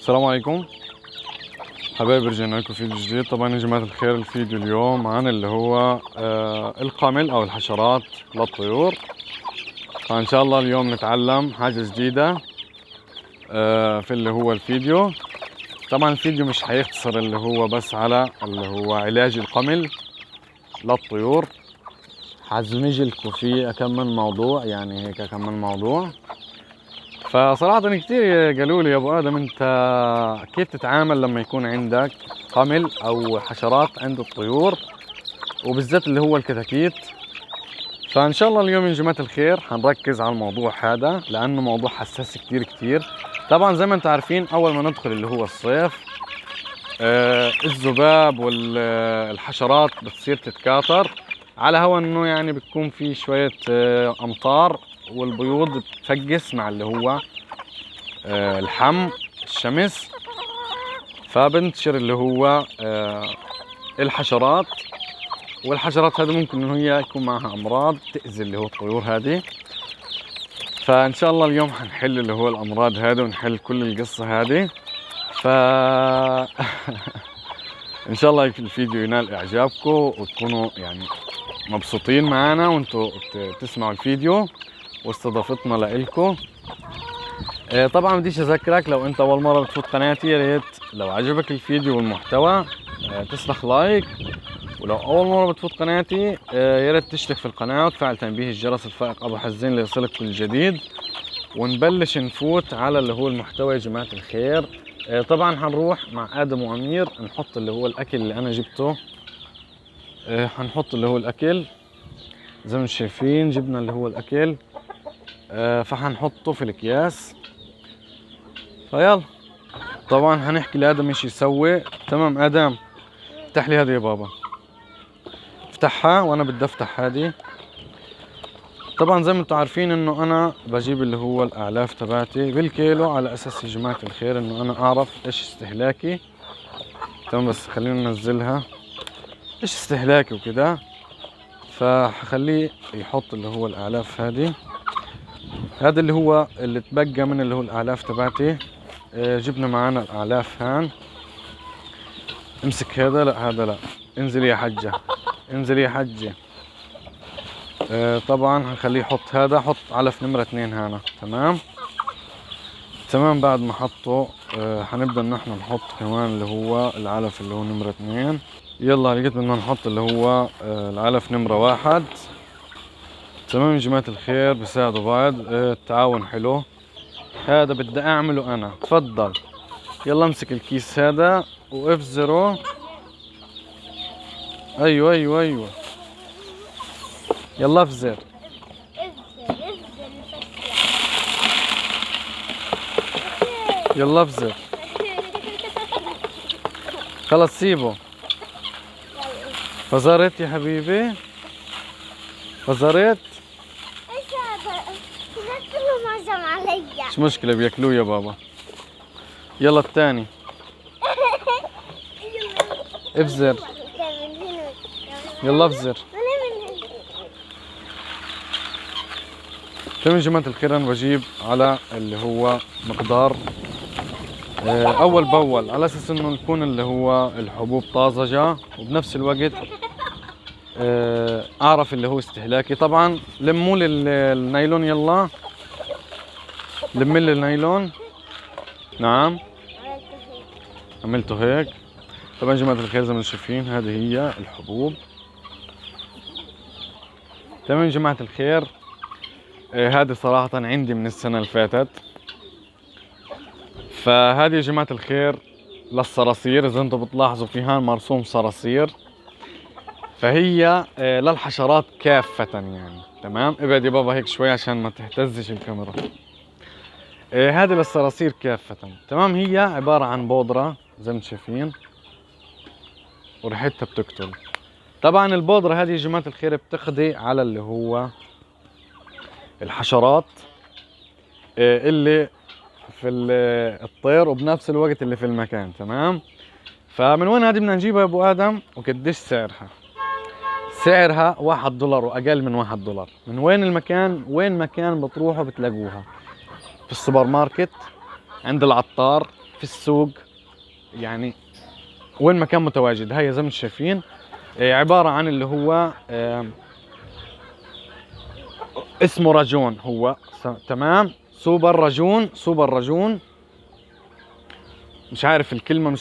السلام عليكم حبايبي، رجعنا لكم فيديو جديد. طبعا يا جماعة الخير، الفيديو اليوم عن اللي هو القمل او الحشرات للطيور. فان شاء الله اليوم نتعلم حاجة جديدة في اللي هو الفيديو. طبعا الفيديو مش هيختصر اللي هو بس على اللي هو علاج القمل للطيور، حزمج لكم فيه كم موضوع، يعني هيك كم موضوع. فصراحة كتير قالوا لي يا ابو ادم، انت كيف تتعامل لما يكون عندك قمل او حشرات عند الطيور، وبالذات اللي هو الكتاكيت. فان شاء الله اليوم يا جماعة الخير حنركز على الموضوع هذا، لانه موضوع حساس كتير. طبعا زي ما انتم عارفين، اول ما ندخل اللي هو الصيف الذباب والحشرات بتصير تتكاثر، على هوا انه يعني بتكون في شوية امطار، والبيوض بتفقس مع اللي هو الحم الشمس، فبنتشر اللي هو الحشرات. والحشرات هذه ممكن انه هي يكون معها امراض تأذي اللي هو الطيور هذه. فان شاء الله اليوم حنحل اللي هو الامراض هذه، ونحل كل القصة هذه. ف ان شاء الله الفيديو ينال اعجابكم، وتكونوا يعني مبسوطين معنا وانتوا تسمعوا الفيديو واستضافتنا لإلكم. طبعا بديش اذكرك، لو انت اول مره بتفوت قناتي، يا ريت لو عجبك الفيديو والمحتوى تسلخ لايك. ولو اول مره بتفوت قناتي يا ريت تشترك في القناه وتفعل تنبيه الجرس الفائق ابو حزين ليصلك كل جديد. ونبلش نفوت على اللي هو المحتوى يا جماعه الخير. طبعا حنروح مع ادم وامير نحط اللي هو الاكل اللي انا جبته. حنحط اللي هو الاكل زي ما شايفين، جبنا اللي هو الاكل فحنحطه في الاكياس. فيلا طبعا هنحكي لادم ايش يسوي. تمام ادم، افتح لي هذه يا بابا، افتحها وانا بدي افتح هذه. طبعا زي ما انتم عارفين انه انا بجيب اللي هو الاعلاف تبعتي بالكيلو، على اساس يا جماعة الخير انه انا اعرف ايش استهلاكي. تمام، بس خلينا ننزلها ايش استهلاكي وكده. فحخليه يحط اللي هو الاعلاف هذه. هذا اللي هو اللي تبقى من اللي هو الاعلاف تبعتي. جبنا معانا الاعلاف هان. امسك هذا، لا هذا لا، انزل يا حجة، انزل يا حجة. طبعا هنخليه يحط هذا، حط علف نمرة 2 هنا. تمام تمام. بعد ما حطه هنبدأ ان احنا نحط كمان اللي هو العلف اللي هو نمرة 2. يلا لقيت بدنا نحط اللي هو العلف نمرة 1. تمام يا جماعة الخير، بيساعدوا بعض، التعاون حلو. هذا بدي اعمله انا، تفضل. يلا امسك الكيس هذا وافزره. ايوه ايوه ايوه، يلا افزر. يلا افزر، خلص سيبه. فزرت يا حبيبي، فزرت. ايش هذا؟ كله معزم عليا. مش مشكلة، بياكلوه يا بابا. يلا الثاني، افزر. يلا افزر. تمام يا جماعة الخير، انا بجيب على اللي هو مقدار اول باول، على اساس انه يكون اللي هو الحبوب طازجة، وبنفس الوقت اعرف اللي هو استهلاكي. طبعا لموا لي النايلون، يلا لم لي النايلون. نعم عملته هيك. طبعا يا جماعة الخير زي ما انتم شايفين، هذه هي الحبوب. تمام يا جماعة الخير، هذه صراحة عندي من السنة اللي فاتت. فهذه يا جماعة الخير للصراصير، إذا انتم بتلاحظوا فيها مرسوم صراصير، فهي للحشرات كافة يعني. تمام، ابعد يا بابا هيك شوي عشان ما تهتزش الكاميرا. هذه للصراصير كافة. تمام، هي عبارة عن بودرة زي ما انتم شايفين، وريحتها بتقتل. طبعا البودرة هذه يا جماعة الخير بتقضي على اللي هو الحشرات اللي في الطير، وبنفس الوقت اللي في المكان. تمام، فمن وين هذه بدنا نجيبها يا ابو ادم، وقديش سعرها؟ سعرها $1 واقل من $1. من وين المكان؟ وين مكان بتروحوا بتلاقوها؟ في السوبر ماركت، عند العطار، في السوق، يعني وين ما كان متواجد. هاي زي ما انتم شايفين عبارة عن اللي هو اسمه راجون، هو تمام، سوبر راجون، سوبر راجون. مش عارف الكلمة،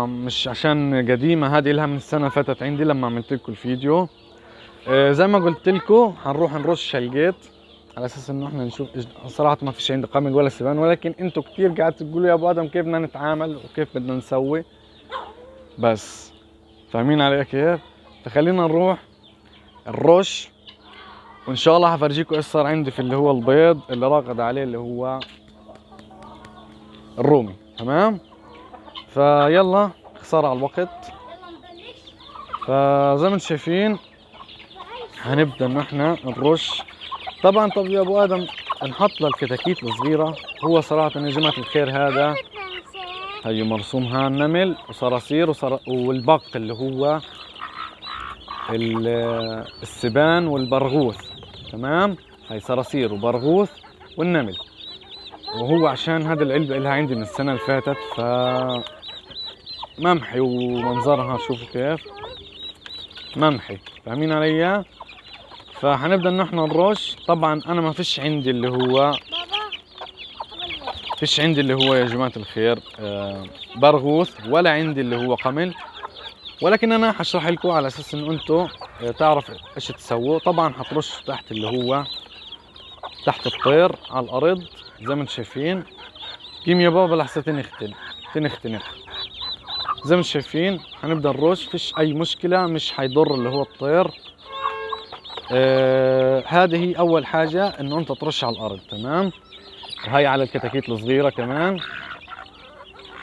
مش عشان قديمة، هذه لها من السنة اللي فاتت عندي لما عملت لكم الفيديو. زي ما قلت لكم حنروح نرش الجيت على اساس انه احنا نشوف. صراحة ما فيش عندي قمل ولا سبان، ولكن انتم كثير قاعد تقولوا يا ابو ادم كيف بدنا نتعامل وكيف بدنا نسوي، بس فاهمين علي كيف؟ فخلينا نروح الرش، وان شاء الله حفرجيكم ايش صار عندي في اللي هو البيض اللي راقد عليه اللي هو الرومي. تمام، فيلا خسارة على الوقت. فزي ما انتم شايفين هنبدا ان احنا نرش. طبعا طب يا ابو ادم نحط للكتاكيت الصغيره، هو صراحه يا جماعه الخير هذا هي مرسوم ها النمل وصراصير والبق اللي هو السبان والبرغوث. تمام، هي صراصير وبرغوث والنمل. وهو عشان هذا العلبه لها عندي من السنه اللي فاتت، ف ممحي ومنظرها شوفوا كيف ممحي، فاهمين علي؟ فحنبدا ان احنا نرش. طبعا انا ما فيش عندي اللي هو يا جماعه الخير برغوث، ولا عندي اللي هو قمل، ولكن انا حشرح لكم على اساس انه انتم تعرفوا ايش تسووا. طبعا حترش تحت اللي هو تحت الطير على الارض زي ما انتم شايفين. قيم يا بابا لحسن تنختنق. زي ما انتم شايفين حنبدا نرش، فيش اي مشكله، مش حيضر اللي هو الطير. هذه هي اول حاجه انه انت ترش على الارض. تمام، وهي على الكتاكيت الصغيره كمان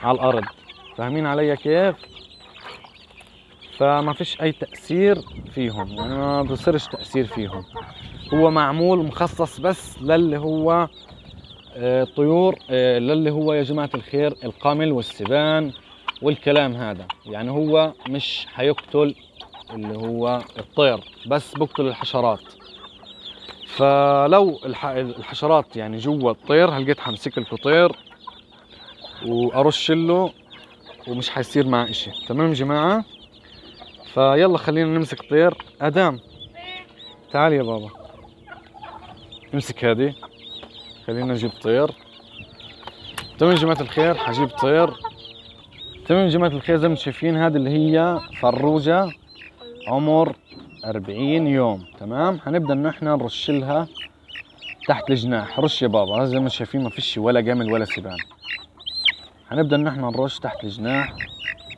على الارض، فاهمين علي كيف؟ فما فيش اي تاثير فيهم، يعني ما بصيرش تاثير فيهم. هو معمول مخصص بس للي هو طيور، للي هو يا جماعه الخير القمل والسبان والكلام هذا. يعني هو مش حيقتل اللي هو الطير، بس بقتل الحشرات. فلو الحشرات يعني جوا الطير هلقيت حمسك لكم طير وارش له ومش حيصير معه اشي. تمام يا جماعه؟ فيلا خلينا نمسك طير. ادم تعال يا بابا امسك هذه، خلينا نجيب طير. تمام يا جماعه الخير، حجيب طير. تمام يا جماعه الخير، زي ما شايفين هذه اللي هي فروجه عمر 40 يوم. تمام، هنبدا ان احنا نرش لها تحت الجناح. رش يا بابا، زي ما شايفين ما فيش ولا جمل ولا سبان. هنبدا ان احنا نرش تحت الجناح.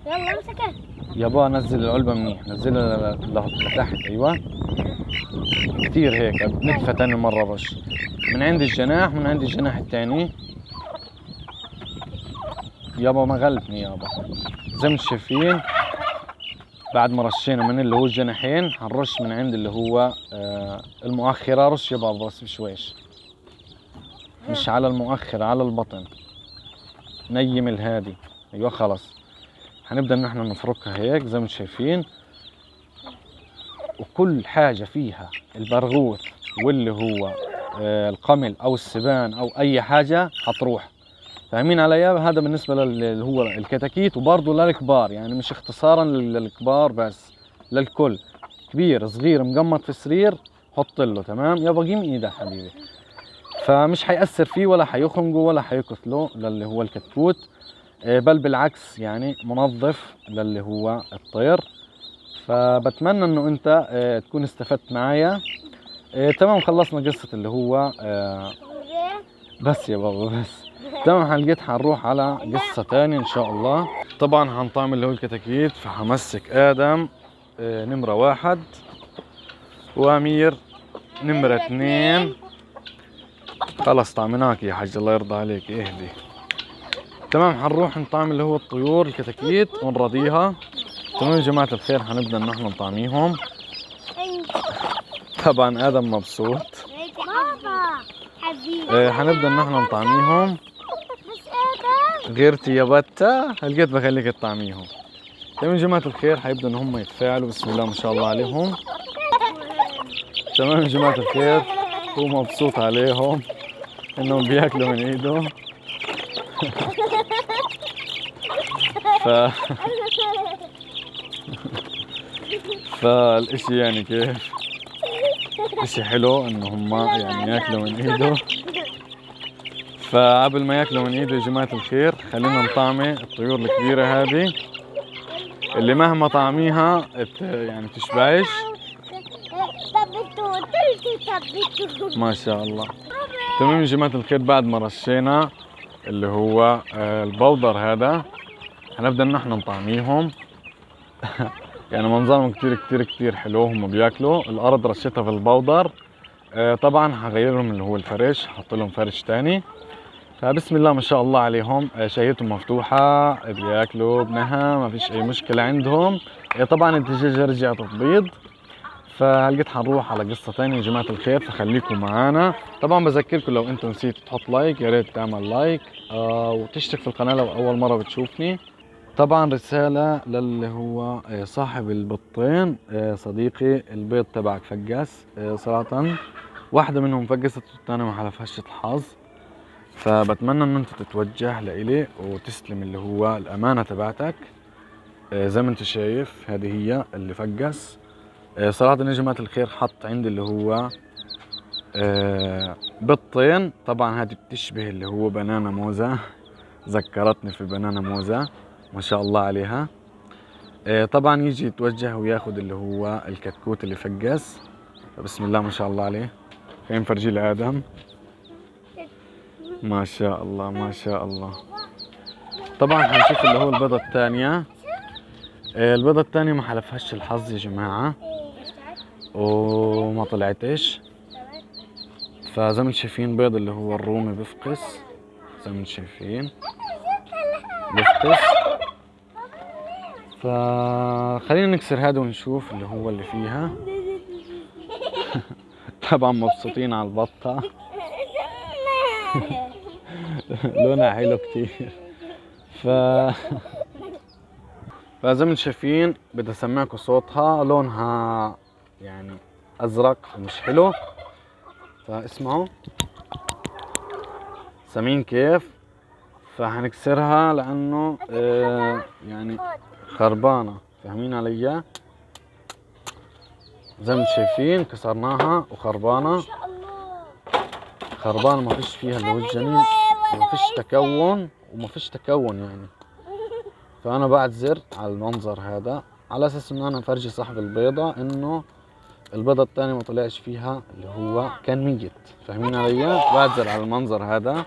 يلا امسكها يابا نزل العلبه منيح، نزلها لتحت. ايوه كثير هيك، ندفى تاني مره رش من عند الجناح، من عند الجناح الثاني. يابا ما غلبني يابا. زي ما شايفين بعد ما رشينا من اللي هو الجناحين هنرش من عند اللي هو المؤخرة. رش يا بابا بس بشويش، مش على المؤخرة، على البطن. نيم الهادي. ايوه خلص. هنبدأ ان احنا نفركها هيك زي ما شايفين، وكل حاجة فيها البرغوث واللي هو القمل او السبان او اي حاجة هتروح. فاهمين علي؟ هذا بالنسبة اللي هو الكتاكيت، وبرضه للكبار، يعني مش اختصارا للكبار بس، للكل كبير صغير مقمط في السرير حط له. تمام يابا قيم ايدك حبيبي. فمش حيأثر فيه ولا حيخنقه ولا حيقتله للي هو الكتكوت، بل بالعكس يعني منظف للي هو الطير. فبتمنى انه انت تكون استفدت معايا. تمام، خلصنا قصة اللي هو بس يا بابا بس. تمام، هلقيت حنروح على قصة تانية ان شاء الله. طبعا هنطعم اللي هو الكتاكيت، فحمسك ادم نمرة 1 وامير نمرة 2. خلص طعمناك يا حاج الله يرضى عليك، اهدي. تمام، حنروح نطعم اللي هو الطيور الكتاكيت ونرضيها. تمام يا جماعة الخير، حنبدأ ان احنا نطعميهم. طبعا ادم مبسوط. بابا حبيبي حنبدأ ان احنا نطعميهم. غيرتي يا بتا، هلقيت بخليك تطعميهم. تمام يا جماعة الخير، حيبدأ ان هم يتفاعلوا. بسم الله ما شاء الله عليهم. تمام يا جماعة الخير، هو مبسوط عليهم انهم بياكلوا من ايده. فالاشي يعني كيف اشي حلو انه هم يعني ياكلوا من ايده. فقبل ما ياكلوا من ايده يا جماعة الخير خلينا نطعمي الطيور الكبيرة هذه اللي مهما طعميها يعني تشبعش. ما شاء الله. تمام يا جماعة الخير، بعد ما رشينا اللي هو البودر هذا هنبدأ نحن نطعميهم. يعني منظرهم كتير كتير كتير حلو، هم بياكلوا الأرض رشيتها في البودر. طبعا هغيرهم اللي هو الفرش، حط لهم فرش تاني. فبسم الله ما شاء الله عليهم، شهيتهم مفتوحة بياكلوا بنها، ما فيش أي مشكلة عندهم. طبعا الدجاجة رجعت تبيض. فهلقيت حنروح على قصة تانية يا جماعة الخير، فخليكم معانا. طبعا بذكركم لو انتم نسيت تحط لايك يا ريت تعمل لايك وتشترك في القناة لو أول مرة بتشوفني. طبعا رسالة للي هو صاحب البيضتين، صديقي البيض تبعك فقس صراحة. واحدة منهم فقست والثانية ما حلفهاش الحظ. فبتمنى ان انت تتوجه لإلي وتستلم اللي هو الأمانة تبعتك. زي ما انت شايف هذه هي اللي فقس. صراحة يا جماعة الخير حط عندي اللي هو بيضتين. طبعا هذه بتشبه اللي هو بنانا موزة. ذكرتني في بنانا موزة ما شاء الله عليها. طبعا يجي يتوجه وياخد اللي هو الكتكوت اللي فقس. بسم الله ما شاء الله عليه. خلينا نفرجيه لآدم. ما شاء الله ما شاء الله. طبعا هنشوف اللي هو البيضة الثانية. البيضة الثانية ما حلفهاش الحظ يا جماعة وما طلعتش. فزي ما انتم شايفين بيض اللي هو الرومي بفقس، زي ما انتم شايفين بفقس. فخلينا نكسر هذا ونشوف اللي هو اللي فيها. طبعا مبسوطين على البطة. لونها حلو كتير. فزي ما انتم شايفين بدي اسمعكم صوتها، لونها يعني ازرق مش حلو. فاسمعوا سامعين كيف. فهنكسرها لانه يعني خربانة، فاهمين علي؟ زي ما انتم شايفين كسرناها وخربانة. خربانة ما فيش فيها اللي هو الجنين، ما فيش تكون وما فيش تكون يعني. فانا بعتذر على المنظر هذا على اساس انه انا فرجي صاحب البيضة انه البيضة الثانية ما طلعش فيها اللي هو كان ميت، فاهمين علي؟ بعتذر على المنظر هذا.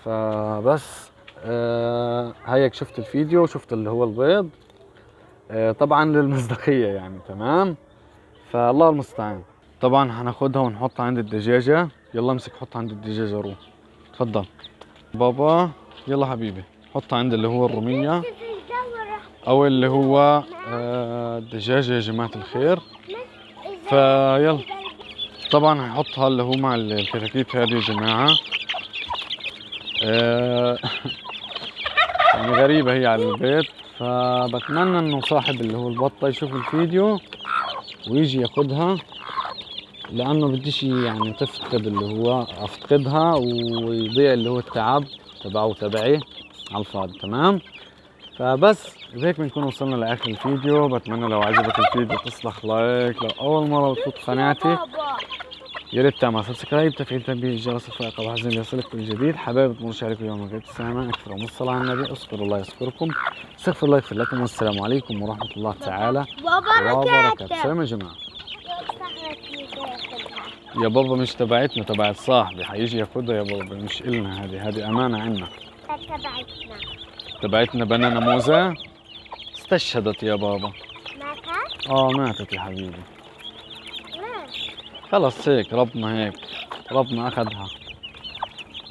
فبس هيك شفت الفيديو وشفت اللي هو البيض. طبعا للمصداقية يعني تمام. فالله المستعان. طبعا هناخدها ونحطها عند الدجاجة. يلا امسك حطها عند الدجاجة روح. تفضل بابا. يلا حبيبي حطها عند اللي هو الرومية او اللي هو الدجاجة يا جماعة الخير. فيلا طبعا هحطها اللي هو مع الكتاكيت هذه يا جماعة. يعني غريبة هي على البيت. فبتمنى انه صاحب اللي هو البطة يشوف الفيديو ويجي ياخدها، لانه بديش يعني تفقد اللي هو افقدها ويضيع اللي هو التعب تبعه تبعي على الفاضي. تمام. فبس بهيك بنكون وصلنا لاخر الفيديو. بتمنى لو عجبك الفيديو تصلح لايك. لو اول مره بتفوت قناتي يا ريت تعمل سبسكرايب، تفعيل تنبيه الجرس الفائقة وحزن ليصلك كل جديد. حبايب تمرش عليكم يوم غير السلامة. اكثر من الصلاة على النبي. اذكروا الله يذكركم، استغفر الله يغفر لكم، والسلام عليكم ورحمة الله تعالى وبركاته. سلام يا جماعة. يا بابا مش تبعتنا، تبعت صاحبي حيجي ياخدها يا بابا، مش إلنا، هذه أمانة عنا. تبعتنا بنانا موزة استشهدت يا بابا. ماتت؟ ماتت يا حبيبي. خلص هيك ربنا، هيك ربنا أخذها،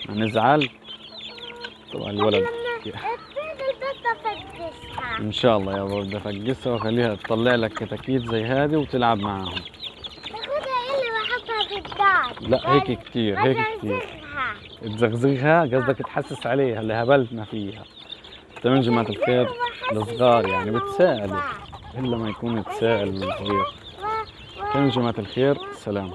نزعل. طبعا الولد إن شاء الله يا بابا بدي أفقسها وأخليها تطلع لك كتاكيت زي هذه وتلعب معاهم. لا هيك كتير، هيك كتير. تزغزغها قصدك تحسس عليها اللي هبلتنا فيها. تمام جماعة الخير. الصغار يعني بتساءلوا إلا ما يكون يتساءل الصغير. تمام جماعة الخير. سلام.